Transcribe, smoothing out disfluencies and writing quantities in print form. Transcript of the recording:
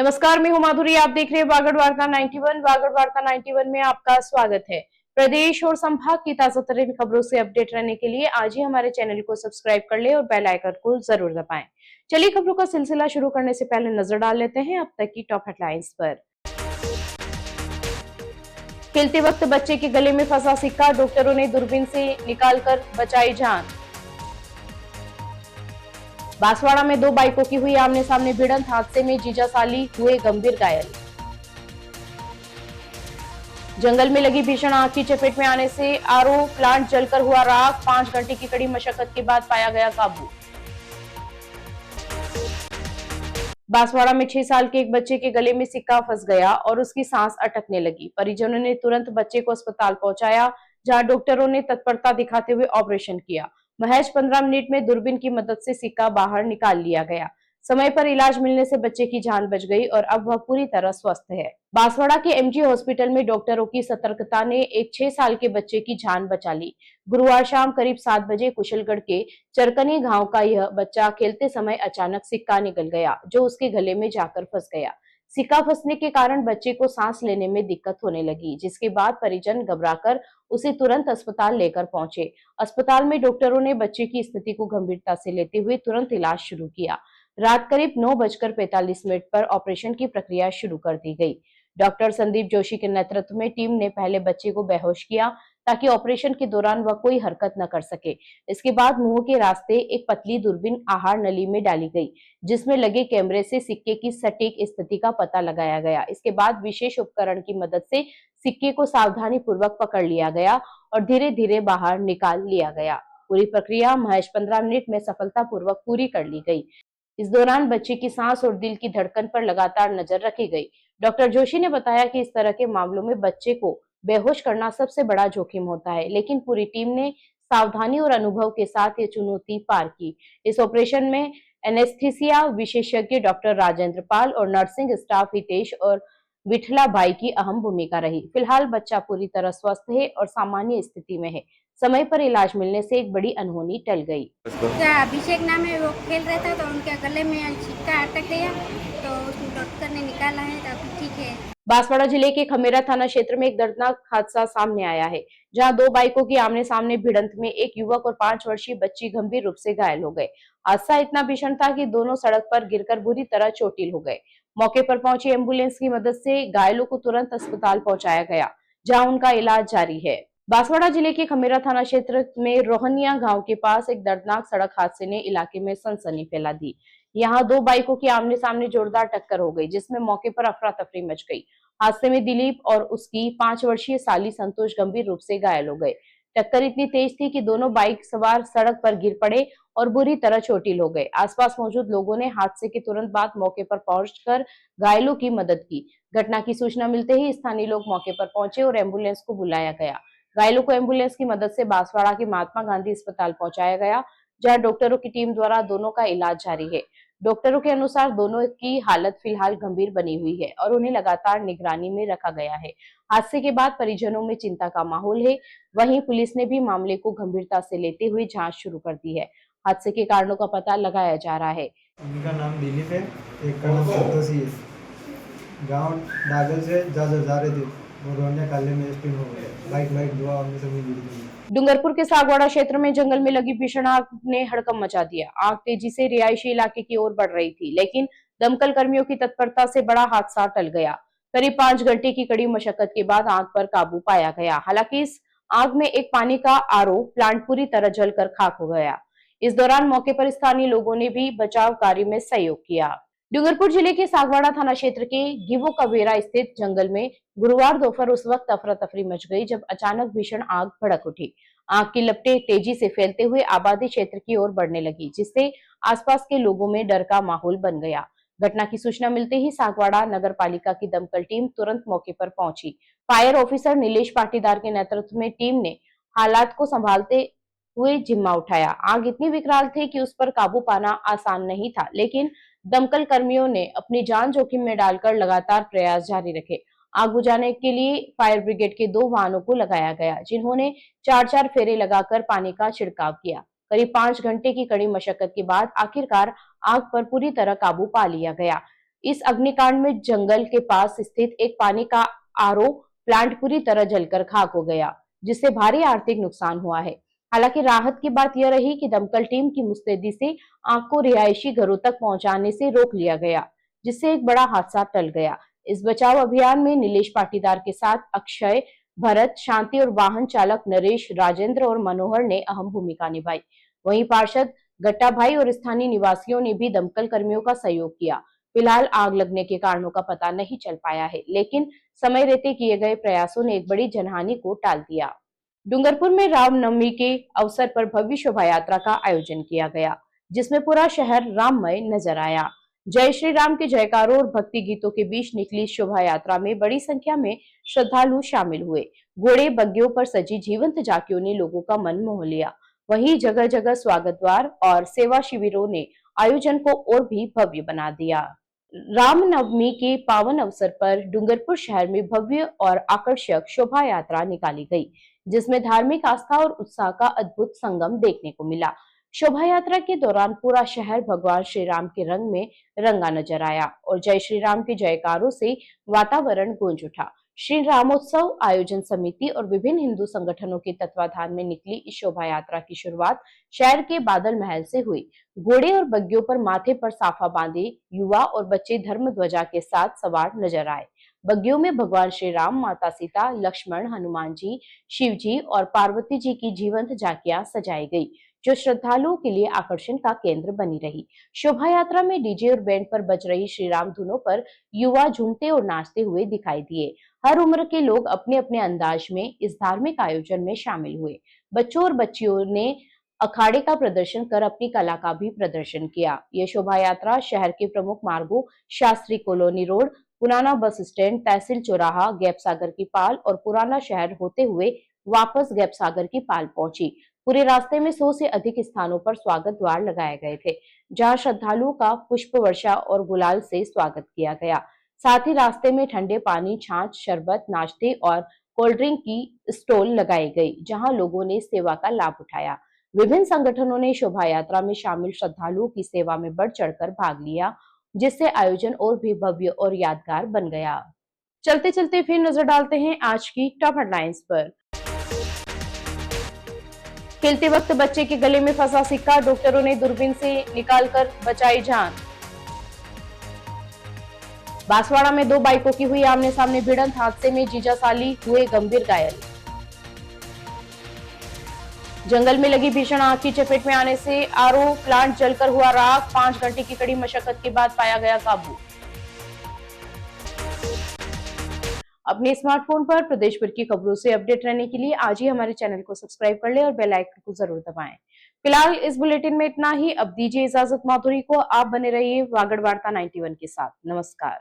नमस्कार, मैं हूं माधुरी। आप देख रहे हैं वागड़ वार्ता 91। वागड़ वार्ता 91 में आपका स्वागत है। प्रदेश और संभाग की ताजा तरीन खबरों से अपडेट रहने के लिए आज ही हमारे चैनल को सब्सक्राइब कर ले और बेल आइकन को जरूर दबाएं। चलिए खबरों का सिलसिला शुरू करने से पहले नजर डाल लेते हैं अब तक की टॉप हेडलाइंस पर। खेलते वक्त बच्चे के गले में फंसा सिक्का, डॉक्टरों ने दूरबीन से निकालकर बचाई जान। बांसवाड़ा में दो बाइकों की हुई आमने सामने भिड़ंत, हादसे में जीजा साली हुए गंभीर घायल। जंगल में लगी भीषण आग की चपेट में आने से आरओ प्लांट जलकर हुआ राख, 5 घंटे की कड़ी मशक्कत के बाद पाया गया काबू। बांसवाड़ा में 6 साल के एक बच्चे के गले में सिक्का फंस गया और उसकी सांस अटकने लगी। परिजनों ने तुरंत बच्चे को अस्पताल पहुंचाया, जहां डॉक्टरों ने तत्परता दिखाते हुए ऑपरेशन किया। महज 15 मिनट में दूरबीन की मदद से सिक्का बाहर निकाल लिया गया। समय पर इलाज मिलने से बच्चे की जान बच गई और अब वह पूरी तरह स्वस्थ है। बांसवाड़ा के एमजी हॉस्पिटल में डॉक्टरों की सतर्कता ने एक 6 साल के बच्चे की जान बचा ली। गुरुवार शाम करीब 7 बजे कुशलगढ़ के चरकनी गांव का यह बच्चा खेलते समय अचानक सिक्का निकल गया, जो उसके गले में जाकर फंस गया। सिक्का फंसने के कारण बच्चे को सांस लेने में दिक्कत होने लगी, जिसके बाद परिजन घबराकर उसे तुरंत अस्पताल लेकर पहुंचे। अस्पताल में डॉक्टरों ने बच्चे की स्थिति को गंभीरता से लेते हुए तुरंत इलाज शुरू किया। रात करीब 9:45 पर ऑपरेशन की प्रक्रिया शुरू कर दी गई। डॉक्टर संदीप जोशी के नेतृत्व में टीम ने पहले बच्चे को बेहोश किया, ताकि ऑपरेशन के दौरान वह कोई हरकत न कर सके। इसके बाद मुंह के रास्ते एक पतली दूरबीन आहार नली में डाली गई, जिसमें लगे कैमरे से सिक्के की सटीक स्थिति का पता लगाया गया। इसके बाद विशेष उपकरण की मदद से सिक्के को सावधानी पूर्वक पकड़ लिया गया और धीरे धीरे बाहर निकाल लिया गया। पूरी प्रक्रिया महज 15 मिनट में सफलतापूर्वक पूरी कर ली गई। इस दौरान बच्चे की सांस और दिल की धड़कन पर लगातार नजर रखी गई। डॉक्टर जोशी ने बताया कि इस तरह के मामलों में बच्चे को बेहोश करना सबसे बड़ा जोखिम होता है, लेकिन पूरी टीम ने सावधानी और अनुभव के साथ ये चुनौती पार की। इस ऑपरेशन में एनेस्थीसिया विशेषज्ञ डॉक्टर राजेंद्र पाल और नर्सिंग स्टाफ हितेश और विठला भाई की अहम भूमिका रही। फिलहाल बच्चा पूरी तरह स्वस्थ है और सामान्य स्थिति में है। समय पर इलाज मिलने से एक बड़ी अनहोनी टल गई। क्या अभिषेक नाम है, वो खेल रहा था तो उनके गले में सिक्का अटक गया, तो डॉक्टर ने निकाला है, तो अभी ठीक है। बांसवाड़ा जिले के खमेरा थाना क्षेत्र में एक दर्दनाक हादसा सामने आया है, जहां दो बाइकों की आमने सामने भिड़ंत में एक युवक और 5 वर्षीय बच्ची गंभीर रूप से घायल हो गए। हादसा इतना भीषण था कि दोनों सड़क पर गिरकर बुरी तरह चोटिल हो गए। मौके पर पहुंची एम्बुलेंस की मदद से घायलों को तुरंत अस्पताल पहुंचाया गया, जहां उनका इलाज जारी है। बांसवाड़ा जिले के खमेरा थाना क्षेत्र में रोहनिया गांव के पास एक दर्दनाक सड़क हादसे ने इलाके में सनसनी फैला दी। यहाँ दो बाइकों की आमने सामने जोरदार टक्कर हो गई, जिसमें मौके पर अफरा तफरी मच गई। हादसे में दिलीप और उसकी 5 वर्षीय साली संतोष गंभीर रूप से घायल हो गए। टक्कर इतनी तेज थी कि दोनों बाइक सवार सड़क पर गिर पड़े और बुरी तरह चोटिल हो गए। आसपास मौजूद लोगों ने हादसे के तुरंत बाद मौके पर पहुंचकर घायलों की मदद की। घटना की सूचना मिलते ही स्थानीय लोग मौके पर पहुंचे और एम्बुलेंस को बुलाया गया। घायलों को एम्बुलेंस की मदद से बांसवाड़ा के महात्मा गांधी अस्पताल पहुंचाया गया, जहां डॉक्टरों की टीम द्वारा दोनों का इलाज जारी है। डॉक्टरों के अनुसार दोनों की हालत फिलहाल गंभीर बनी हुई है और उन्हें लगातार निगरानी में रखा गया है। हादसे के बाद परिजनों में चिंता का माहौल है। वहीं पुलिस ने भी मामले को गंभीरता से लेते हुए जांच शुरू कर दी है। हादसे के कारणों का पता लगाया जा रहा है। उनका नाम दिलीप है, एक का नाम संतोषी है। गांव डागल से जा रहे थे, वो रोने काले में स्पिन हो गए। बाइक दुआ हमने सभी गिर गई। डूंगरपुर के सागवाड़ा क्षेत्र में जंगल में लगी भीषण आग ने हड़कंप मचा दिया। आग तेजी से रिहायशी इलाके की ओर बढ़ रही थी, लेकिन दमकल कर्मियों की तत्परता से बड़ा हादसा टल गया। करीब 5 घंटे की कड़ी मशक्कत के बाद आग पर काबू पाया गया। हालांकि इस आग में एक पानी का आरओ प्लांट पूरी तरह जलकर खाक हो गया। इस दौरान मौके पर स्थानीय लोगों ने भी बचाव कार्य में सहयोग किया। डूंगरपुर जिले के सागवाड़ा थाना क्षेत्र के गिवो कबेरा स्थित जंगल में गुरुवार दोपहर उस वक्त अफरा तफरी मच गई, जब अचानक भीषण आग भड़क उठी। आग की लपटें तेजी से फैलते हुए आबादी क्षेत्र की ओर बढ़ने लगी, जिससे आसपास के लोगों में डर का माहौल बन गया। घटना की सूचना मिलते ही सागवाड़ा नगर पालिका की दमकल टीम तुरंत मौके पर पहुंची। फायर ऑफिसर नीलेश पाटीदार के नेतृत्व में टीम ने हालात को संभालते हुए जिम्मा उठाया। आग इतनी विकराल थी कि उस पर काबू पाना आसान नहीं था, लेकिन दमकल कर्मियों ने अपनी जान जोखिम में डालकर लगातार प्रयास जारी रखे। आग बुझाने के लिए फायर ब्रिगेड के 2 वाहनों को लगाया गया, जिन्होंने 4-4 फेरे लगाकर पानी का छिड़काव किया। करीब 5 घंटे की कड़ी मशक्कत के बाद आखिरकार आग पर पूरी तरह काबू पा लिया गया। इस अग्निकांड में जंगल के पास स्थित एक पानी का आरओ प्लांट पूरी तरह जलकर खाक हो गया, जिससे भारी आर्थिक नुकसान हुआ है। हालांकि राहत की बात यह रही कि दमकल टीम की मुस्तैदी से आग को रिहायशी घरों तक पहुंचाने से रोक लिया गया, जिससे एक बड़ा हादसा टल गया। इस बचाव अभियान में नीलेश पाटीदार के साथ अक्षय, भरत, शांति और वाहन चालक नरेश, राजेंद्र और मनोहर ने अहम भूमिका निभाई। वहीं पार्षद गट्टा भाई और स्थानीय निवासियों ने भी दमकल कर्मियों का सहयोग किया। फिलहाल आग लगने के कारणों का पता नहीं चल पाया है, लेकिन समय रहते किए गए प्रयासों ने एक बड़ी जनहानि को टाल दिया। डूंगरपुर में रामनवमी के अवसर पर भव्य शोभा यात्रा का आयोजन किया गया, जिसमें पूरा शहर राममय नजर आया। जय श्री राम के जयकारों और भक्ति गीतों के बीच निकली शोभा यात्रा में बड़ी संख्या में श्रद्धालु शामिल हुए। घोड़े बग्गियों पर सजी जीवंत झांकियों ने लोगों का मन मोह लिया। वहीं जगह जगह स्वागत द्वार और सेवा शिविरों ने आयोजन को और भी भव्य बना दिया। रामनवमी के पावन अवसर पर डूंगरपुर शहर में भव्य और आकर्षक शोभा यात्रा निकाली गई, जिसमें धार्मिक आस्था और उत्साह का अद्भुत संगम देखने को मिला। शोभा यात्रा के दौरान पूरा शहर भगवान श्री राम के रंग में रंगा नजर आया और जय श्री राम के जयकारों से वातावरण गूंज उठा। श्री रामोत्सव आयोजन समिति और विभिन्न हिंदू संगठनों के तत्वाधान में निकली इस शोभा यात्रा की शुरुआत शहर के बादल महल से हुई। घोड़े और बग्गियों पर माथे पर साफा बांधे युवा और बच्चे धर्म ध्वजा के साथ सवार नजर आए। बग्गियों में भगवान श्री राम, माता सीता, लक्ष्मण, हनुमान जी, शिव जी और पार्वती जी की जीवंत झांकियां सजाई गई, जो श्रद्धालुओं के लिए आकर्षण का केंद्र बनी रही। शोभा यात्रा में डीजे और बैंड पर बज रही श्री राम धुनों पर युवा झूमते और नाचते हुए दिखाई दिए। हर उम्र के लोग अपने अपने अंदाज में इस धार्मिक आयोजन में शामिल हुए। बच्चों और बच्चियों ने अखाड़े का प्रदर्शन कर अपनी कला का भी प्रदर्शन किया। यह शोभा यात्रा शहर के प्रमुख मार्गों शास्त्री कॉलोनी रोड, पुराना बस स्टैंड, तहसील चौराहा, गैप सागर की पाल और पुराना शहर होते हुए वापस गैप सागर की पाल पहुंची। पूरे रास्ते में 100 से अधिक स्थानों पर स्वागत द्वार लगाए गए थे, जहां श्रद्धालुओं का पुष्प वर्षा और गुलाल से स्वागत किया गया। साथ ही रास्ते में ठंडे पानी, छाछ, शरबत, नाश्ते और कोल्ड ड्रिंक की स्टॉल लगाई गई, जहां लोगों ने सेवा का लाभ उठाया। विभिन्न संगठनों ने शोभा यात्रा में शामिल श्रद्धालुओं की सेवा में बढ़ चढ़कर भाग लिया, जिससे आयोजन और भी भव्य और यादगार बन गया। चलते चलते फिर नजर डालते हैं आज की टॉप हेडलाइंस पर। खेलते वक्त बच्चे के गले में फंसा सिक्का, डॉक्टरों ने दूरबीन से निकालकर बचाई जान। बांसवाड़ा में 2 बाइकों की हुई आमने सामने भिड़ंत, हादसे में जीजा साली हुए गंभीर घायल। जंगल में लगी भीषण आग की चपेट में आने से आरओ प्लांट जलकर हुआ राख, 5 घंटे की कड़ी मशक्कत के बाद पाया गया काबू। अपने स्मार्टफोन पर प्रदेश भर की खबरों से अपडेट रहने के लिए आज ही हमारे चैनल को सब्सक्राइब कर ले और बेल आइकन को जरूर दबाएं। फिलहाल इस बुलेटिन में इतना ही। अब दीजिए इजाजत माधुरी को। आप बने रहिए वागड़ वार्ता 91 के साथ। नमस्कार।